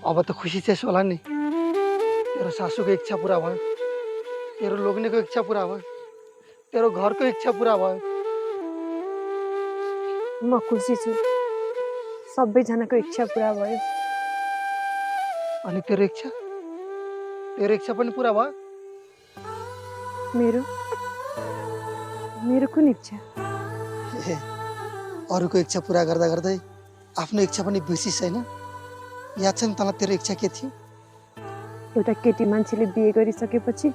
अब त खुसी चाहिँ होला नि। तेरो सासूको इच्छा पूरा भयो, तेरो लोग्नेको इच्छा पूरा भयो, तेरो घरको इच्छा पूरा भयो। म खुसी छु, सबैजनाको इच्छा पुरा भयो। अनि तेरो इच्छा पनि पूरा भयो। मेरो मेरो कुन इच्छा? ए, अरूको इच्छा पूरा गर्दा गर्दै आफ्नो इच्छा पनि बिर्सिस छैन? याद छ नि तँलाई तेरो इच्छा के थियो? एउटा केटी मान्छेले बिहे गरिसकेपछि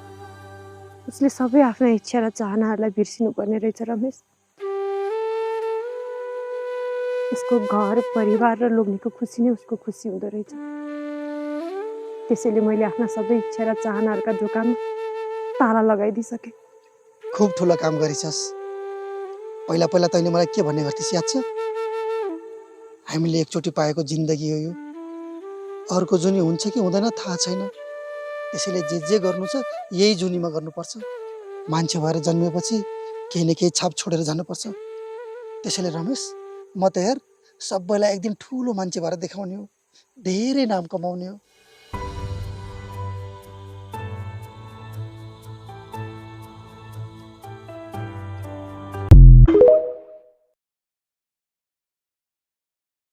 उसले सबै आफ्ना इच्छा र चाहनाहरूलाई बिर्सिनु पर्ने रहेछ रमेश। उसको घर परिवार र लोग्नेको खुसी नै उसको खुसी हुँदो रहेछ। त्यसैले मैले आफ्ना सबै इच्छा र चाहनाहरूका ढोकामा ताला लगाइदिइसकेँ। खुब ठुलो काम गरिछस्। पहिला पहिला तैँले मलाई के भन्ने गर्थ्यस् याद छ? हामीले एकचोटि पाएको जिन्दगी हो यो, अर्को जुनी हुन्छ कि हुँदैन थाहा छैन, त्यसैले जे गर्नु छ यही जुनीमा गर्नुपर्छ। मान्छे भएर जन्मेपछि केही न केही छाप छोडेर जानुपर्छ। त्यसैले रमेश, म त हेर सबैलाई एक दिन ठुलो मान्छे भएर देखाउने हो, धेरै नाम कमाउने हो।